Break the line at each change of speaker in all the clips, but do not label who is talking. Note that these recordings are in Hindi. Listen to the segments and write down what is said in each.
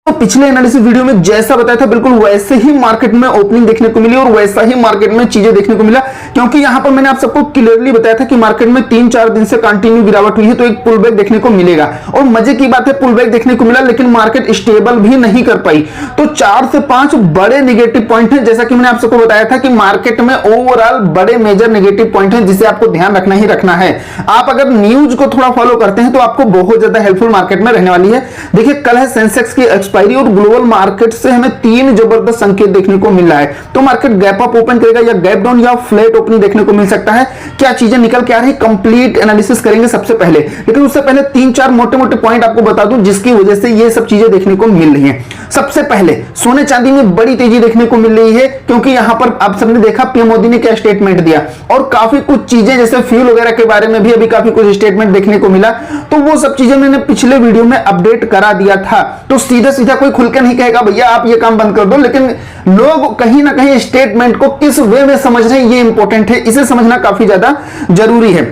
तो पिछले एनालिसिस वीडियो में जैसा बताया था बिल्कुल वैसे ही मार्केट में ओपनिंग देखने को मिली और वैसा ही मार्केट में चीजें देखने को मिला, क्योंकि यहां पर मैंने आप सबको क्लियरली बताया था कि मार्केट में 3-4 दिन से कंटिन्यू गिरावट हुई है तो एक पुल बैक देखने को मिलेगा। और मजे की बात है पुल बैक देखने को मिला लेकिन मार्केट स्टेबल भी नहीं कर पाई। तो 4 से 5 बड़े नेगेटिव पॉइंट हैं, जैसा कि मैंने आप सबको बताया था कि मार्केट में ओवरऑल बड़े मेजर नेगेटिव पॉइंट हैं जिसे आपको ध्यान रखना ही रखना है। आप अगर न्यूज को थोड़ा फॉलो करते हैं तो आपको बहुत ज्यादा हेल्पफुल मार्केट में रहने वाली है। देखिए कल है सेंसेक्स की एक्सपायरी और ग्लोबल मार्केट से हमें 3 जबरदस्त संकेत देखने को मिल रहा है। तो मार्केट गैप अप ओपन करेगा या गैप डाउन या फ्लैट ओपनिंग देखने को मिल सकता है। क्या चीजें निकल के आ रही है कंप्लीट एनालिसिस करेंगे सबसे पहले, लेकिन उससे पहले 3-4 मोटे-मोटे पॉइंट आपको बता दूं जिसकी वजह से ये सब चीजें देखने को मिल रही हैं। सबसे पहले सोने चांदी में बड़ी तेजी देखने को मिल रही है, क्योंकि यहां पर आप सबने देखा पीएम मोदी ने क्या स्टेटमेंट दिया और काफी कुछ चीजें जैसे फ्यूल वगैरह के बारे में भी अभी काफी कुछ स्टेटमेंट देखने को मिला। तो वो सब चीजें मैंने पिछले वीडियो में अपडेट करा दिया था। तो सीधा सीधा कोई खुलकर नहीं कहेगा भैया आप ये काम बंद कर दो, लेकिन लोग कहीं ना कहीं स्टेटमेंट को किस वे में समझ रहे हैं ये इंपॉर्टेंट है, इसे समझना काफी ज्यादा जरूरी है।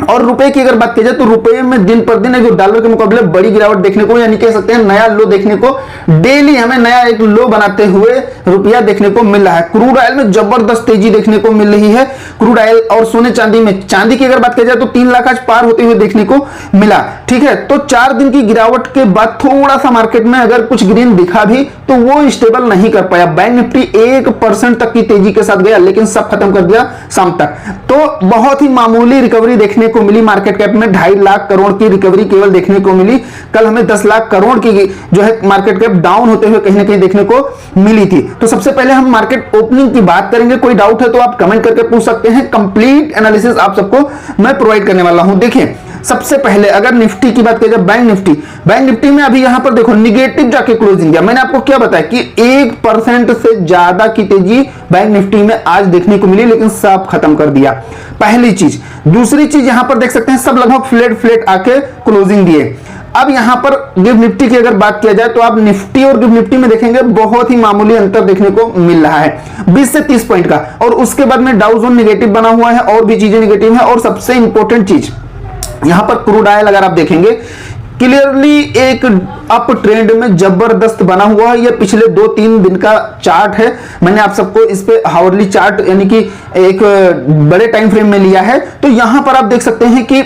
और रुपए की अगर बात की जाए तो रुपए में दिन पर दिन जो डॉलर के मुकाबले बड़ी गिरावट देखने को, यानी कह सकते हैं नया लो देखने को, डेली हमें नया एक लो बनाते हुए रुपया देखने को मिल रहा है। क्रूड ऑयल में जबरदस्त तेजी देखने को मिल रही है। क्रूड ऑयल और सोने चांदी में, चांदी की अगर बात की जाए तो 3 लाख आज पार होते हुए देखने को मिला। ठीक है, तो 4 दिन की गिरावट के बाद थोड़ा सा मार्केट में अगर कुछ ग्रीन दिखा भी तो वो स्टेबल नहीं कर पाया। बैंक निफ्टी 1% तक की तेजी के साथ गया लेकिन सब खत्म कर दिया शाम तक। तो बहुत ही मामूली रिकवरी देखने को मिली। मार्केट कैप में 2.5 लाख करोड़ की रिकवरी केवल देखने को मिली। कल हमें 10 लाख करोड़ की जो है मार्केट कैप डाउन होते हुए कहीं ना कहीं देखने को मिली थी। तो सबसे पहले हम मार्केट ओपनिंग की बात करेंगे। कोई डाउट है तो आप कमेंट करके पूछ सकते हैं। कंप्लीट एनालिसिस आप सबको मैं प्रोवाइड करने वाला हूं। देखिए सबसे पहले अगर निफ्टी की बात की जाए, बैंक निफ्टी में अभी यहां पर देखो निगेटिव जाके क्लोजिंग किया। मैंने आपको क्या बताया कि 1% से ज्यादा की तेजी बैंक निफ्टी में आज देखने को मिली लेकिन सब खत्म कर दिया, पहली चीज। दूसरी चीज यहां पर देख सकते हैं सब लगभग फ्लैट आके क्लोजिंग दिए। अब यहां पर गिव निफ्टी की अगर बात किया जाए तो आप निफ्टी और गिव निफ्टी में देखेंगे बहुत ही मामूली अंतर देखने को मिल रहा है 20 से 30 पॉइंट का। और उसके बाद में डाउ जोन निगेटिव बना हुआ है और भी चीजें निगेटिव है। और सबसे इंपॉर्टेंट चीज यहां पर क्रूड ऑयल अगर आप देखेंगे क्लियरली एक अप ट्रेंड में जबरदस्त बना हुआ है। ये पिछले 2-3 दिन का चार्ट है। मैंने आप सबको इस पे हावरली चार्ट यानी कि एक बड़े टाइम फ्रेम में लिया है। तो यहां पर आप देख सकते हैं कि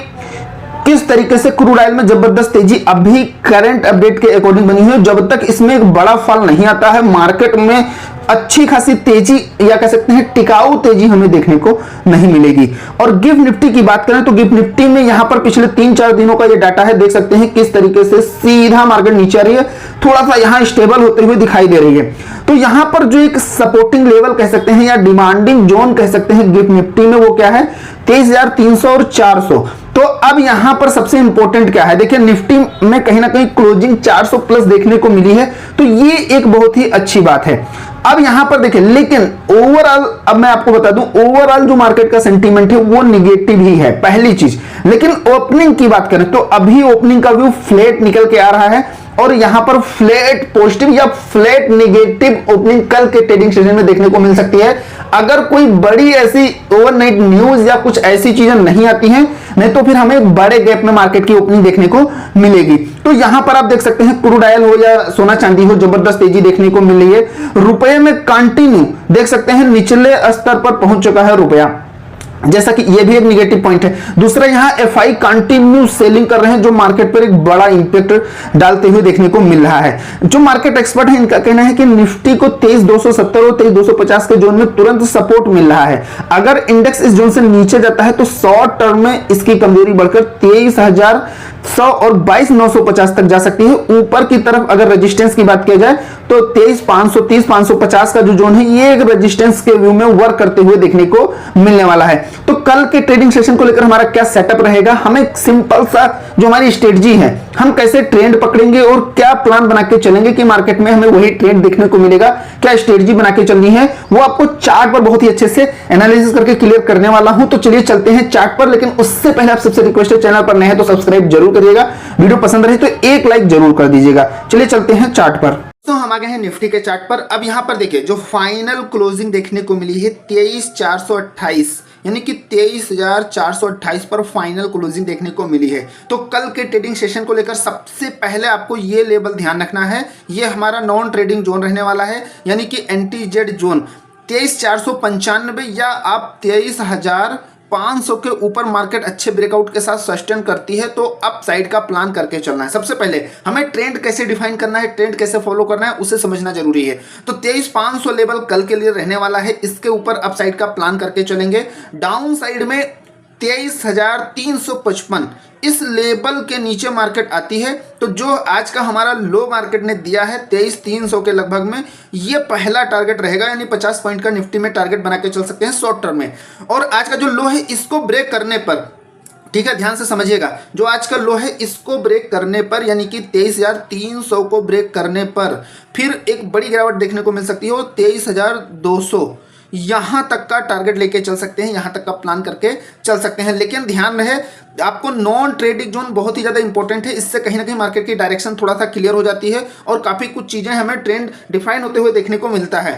किस तरीके से क्रूड ऑयल में जबरदस्त तेजी अभी करंट अपडेट के अकॉर्डिंग बनी है। जब तक इसमें एक बड़ा फॉल नहीं आता है मार्केट में अच्छी खासी तेजी या कह सकते हैं टिकाऊ तेजी हमें देखने को नहीं मिलेगी। और गिव निफ्टी की बात करें तो गिव निफ्टी में यहां पर पिछले 3-4 दिनों का ये डाटा है, देख सकते हैं किस तरीके से सीधा मार्केट नीचे आ रही है, थोड़ा सा यहां स्टेबल होते हुए दिखाई दे रही है। तो यहां पर जो एक सपोर्टिंग लेवल कह सकते हैं या डिमांडिंग जोन कह सकते हैं गिव निफ्टी में, वो क्या है 23,300 और 400। तो अब यहां पर सबसे इंपॉर्टेंट क्या है, देखिए निफ्टी में कहीं ना कहीं क्लोजिंग 400 प्लस देखने को मिली है, तो ये एक बहुत ही अच्छी बात है। अब यहां पर देखिए लेकिन ओवरऑल अब मैं आपको बता दूं ओवरऑल जो मार्केट का सेंटीमेंट है वो निगेटिव ही है, पहली चीज। लेकिन ओपनिंग की बात करें तो अभी ओपनिंग का व्यू फ्लैट निकल के आ रहा है और यहां पर फ्लैट पॉजिटिव या फ्लैट नेगेटिव ओपनिंग कल के ट्रेडिंग सेशन में देखने को मिल सकती है, अगर कोई बड़ी ऐसी ओवरनाइट न्यूज या कुछ ऐसी चीजें नहीं आती हैं, नहीं तो फिर हमें बड़े गैप में मार्केट की ओपनिंग देखने को मिलेगी। तो यहां पर आप देख सकते हैं क्रूड ऑयल हो या सोना चांदी हो जबरदस्त तेजी देखने को मिल रही है। रुपए में कंटिन्यू देख सकते हैं निचले स्तर पर पहुंच चुका है रुपया, जैसा कि ये भी एक निगेटिव पॉइंट है। दूसरा यहां एफआई कंटिन्यू सेलिंग कर रहे हैं जो मार्केट पर एक बड़ा इंपैक्ट डालते हुए देखने को मिल रहा है। जो मार्केट एक्सपर्ट है इनका कहना है कि निफ्टी को 23,270 और 23,250 के जोन में तुरंत सपोर्ट मिल रहा है। अगर इंडेक्स इस जोन से नीचे जाता है तो शॉर्ट टर्म में इसकी कमजोरी बढ़कर 23,100 और 22,950 तक जा सकती है। ऊपर की तरफ अगर रेजिस्टेंस की बात की जाए तो 23,530 550 का जो जोन है ये एक रेजिस्टेंस के व्यू में वर्क करते हुए देखने को मिलने वाला है। तो कल के ट्रेडिंग सेशन को लेकर हमारा क्या सेटअप रहेगा, हमें सिंपल सा जो हमारी स्ट्रेटजी है, हम कैसे ट्रेंड पकड़ेंगे और क्या प्लान बना के चलेंगे कि मार्केट में हमें वही ट्रेंड देखने को मिलेगा, क्या स्ट्रेटजी बना के चलनी है, वो आपको चार्ट पर बहुत ही अच्छे से एनालिसिस करके क्लियर करने वाला हूं। तो चलिए चलते हैं चार्ट पर, लेकिन उससे पहले आप सबसे रिक्वेस्ट है चैनल पर नए हैं तो सब्सक्राइब जरूर करिएगा, वीडियो पसंद रहे तो एक लाइक जरूर कर दीजिएगा। चलिए चलते हैं चार्ट पर। तो हम आ गए हैं निफ्टी के चार्ट पर। अब यहां पर देखिए जो फाइनल क्लोजिंग देखने को मिली है 23,428 यानी कि 23,428 पर फाइनल क्लोजिंग देखने को मिली है। तो कल के ट्रेडिंग सेशन को लेकर सबसे पहले आपको ये लेवल ध्यान रखना है, ये हमारा नॉन ट्रेडिंग जोन रहने वाला है, यानी कि NTZ जोन 23,495 या आप 23,500 के ऊपर मार्केट अच्छे ब्रेकआउट के साथ सस्टेन करती है तो अप साइड का प्लान करके चलना है। सबसे पहले हमें ट्रेंड कैसे डिफाइन करना है, ट्रेंड कैसे फॉलो करना है, उसे समझना जरूरी है। तो 23,500 लेवल कल के लिए रहने वाला है, इसके ऊपर अप साइड का प्लान करके चलेंगे। डाउन साइड में 23,355 इस लेवल के नीचे मार्केट आती है तो जो आज का हमारा लो मार्केट ने दिया है 23,300 के लगभग में, ये पहला टारगेट रहेगा, यानी 50 पॉइंट का निफ्टी में टारगेट बना के चल सकते हैं शॉर्ट टर्म में। और आज का जो लो है इसको ब्रेक करने पर, ठीक है, ध्यान से समझिएगा, जो आज का लो है इसको ब्रेक करने पर, यानी कि 23,300 को ब्रेक करने पर फिर एक बड़ी गिरावट देखने को मिल सकती है, वो 23,200 यहां तक का टारगेट लेके चल सकते हैं, यहां तक का प्लान करके चल सकते हैं। लेकिन ध्यान रहे आपको नॉन ट्रेडिंग जोन बहुत ही ज़्यादा इंपॉर्टेंट है, इससे कहीं ना कहीं मार्केट की डायरेक्शन थोड़ा सा क्लियर हो जाती है और काफ़ी कुछ चीज़ें हमें ट्रेंड डिफाइन होते हुए देखने को मिलता है।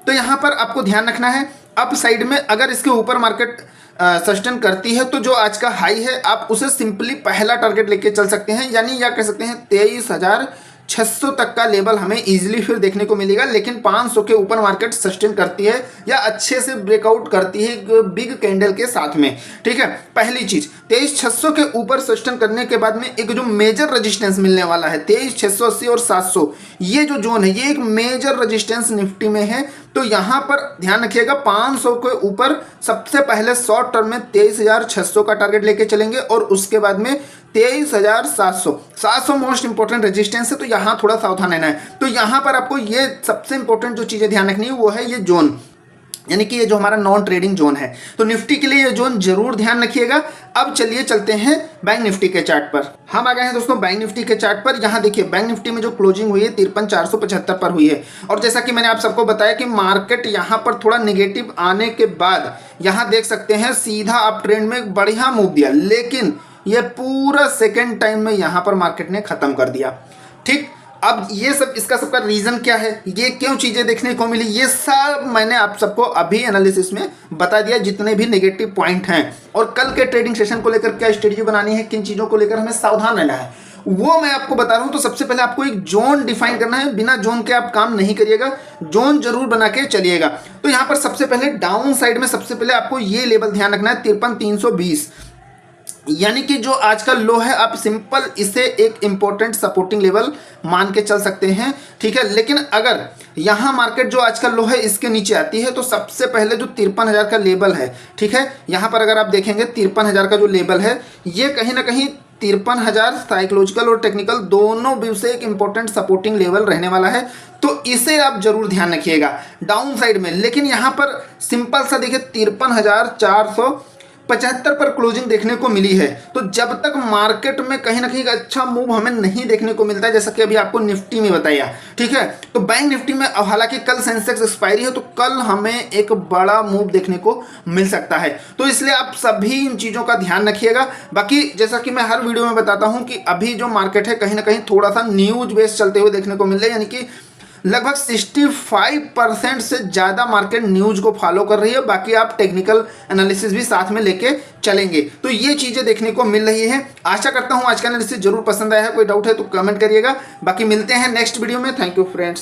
तो यहां पर आपको ध्यान रखना है, अप साइड में अगर इसके ऊपर मार्केट सस्टेन करती है तो जो आज का हाई है आप उसे सिंपली पहला टारगेट लेके चल सकते हैं, यानी या कह सकते हैं 23,600 तक का लेवल हमें इजीली फिर देखने को मिलेगा। लेकिन 500 के ऊपर मार्केट सस्टेन करती है या अच्छे से ब्रेकआउट करती है बिग कैंडल के साथ में, ठीक है। पहली चीज 23,600 के ऊपर सस्टेन करने के बाद में एक जो मेजर रेजिस्टेंस मिलने वाला है 23,680 और 700, ये जो जोन है ये एक मेजर रेजिस्टेंस निफ्टी में है। तो यहां पर ध्यान रखिएगा 500 के ऊपर सबसे पहले शॉर्ट टर्म में 23,600 का टारगेट लेके चलेंगे और उसके बाद में 23,700 मोस्ट इंपॉर्टेंट रेजिस्टेंस है, तो यहां थोड़ा सावधान रहना है। तो यहां पर आपको ये सबसे इंपॉर्टेंट जो चीजें ध्यान रखनी है वो है ये जोन, यानी कि ये जो हमारा नॉन ट्रेडिंग जोन है। तो निफ्टी के लिए ये जोन जरूर ध्यान रखिएगा। अब चलिए चलते हैं बैंक निफ्टी के चार्ट पर। हम आ गए हैं दोस्तों बैंक निफ्टी के चार्ट पर। यहाँ देखिए बैंक निफ्टी में जो क्लोजिंग हुई है 53,475 पर हुई है। और जैसा कि मैंने आप सबको बताया कि मार्केट यहाँ पर थोड़ा निगेटिव आने के बाद यहाँ देख सकते हैं सीधा अप ट्रेंड में बढ़िया मूव दिया, लेकिन ये पूरा सेकेंड टाइम में यहाँ पर मार्केट ने खत्म कर दिया, ठीक। अब ये सब इसका सबका रीजन क्या है, ये क्यों चीजें देखने को मिली, ये सब मैंने आप सबको अभी एनालिसिस में बता दिया, जितने भी नेगेटिव पॉइंट हैं और कल के ट्रेडिंग सेशन को लेकर क्या स्ट्रेटजी बनानी है, किन चीजों को लेकर हमें सावधान रहना है, वो मैं आपको बता रहा हूं। तो सबसे पहले आपको एक जोन डिफाइन करना है, बिना जोन के आप काम नहीं करिएगा, जोन जरूर बना के चलिएगा। तो यहां पर सबसे पहले डाउन साइड में सबसे पहले आपको ये लेवल ध्यान रखना है 53,320, यानी कि जो आज का लो है आप सिंपल इसे एक इंपॉर्टेंट सपोर्टिंग लेवल मान के चल सकते हैं, ठीक है। लेकिन अगर यहां मार्केट जो आज का लो है इसके नीचे आती है तो सबसे पहले जो 53,000 का लेवल है, ठीक है, यहां पर अगर आप देखेंगे 53,000 का जो लेवल है ये कहीं ना कहीं 53,000 साइकोलॉजिकल और टेक्निकल दोनों व्यू से एक इंपॉर्टेंट सपोर्टिंग लेवल रहने वाला है। तो इसे आप जरूर ध्यान रखिएगा डाउन साइड में। लेकिन यहां पर सिंपल सा देखिए 53,475 पर क्लोजिंग देखने को मिली है। तो जब तक मार्केट में कहीं ना कहीं अच्छा मूव हमें नहीं देखने को मिलता है, जैसा कि अभी आपको निफ्टी में बताया, ठीक है। तो बैंक निफ्टी में हालांकि कल सेंसेक्स एक्सपायरी है तो कल हमें एक बड़ा मूव देखने को मिल सकता है, तो इसलिए आप सभी इन चीज़ों का ध्यान रखिएगा। बाकी जैसा कि मैं हर वीडियो में बताता हूं कि अभी जो मार्केट है कहीं ना कहीं थोड़ा सा न्यूज बेस्ड चलते हुए देखने को मिल रहा है, यानी कि लगभग 65% से ज़्यादा मार्केट न्यूज को फॉलो कर रही है, बाकी आप टेक्निकल एनालिसिस भी साथ में लेके चलेंगे। तो ये चीज़ें देखने को मिल रही है। आशा करता हूँ आज का एनालिसिस जरूर पसंद आया है, कोई डाउट है तो कमेंट करिएगा। बाकी मिलते हैं नेक्स्ट वीडियो में। Thank you friends.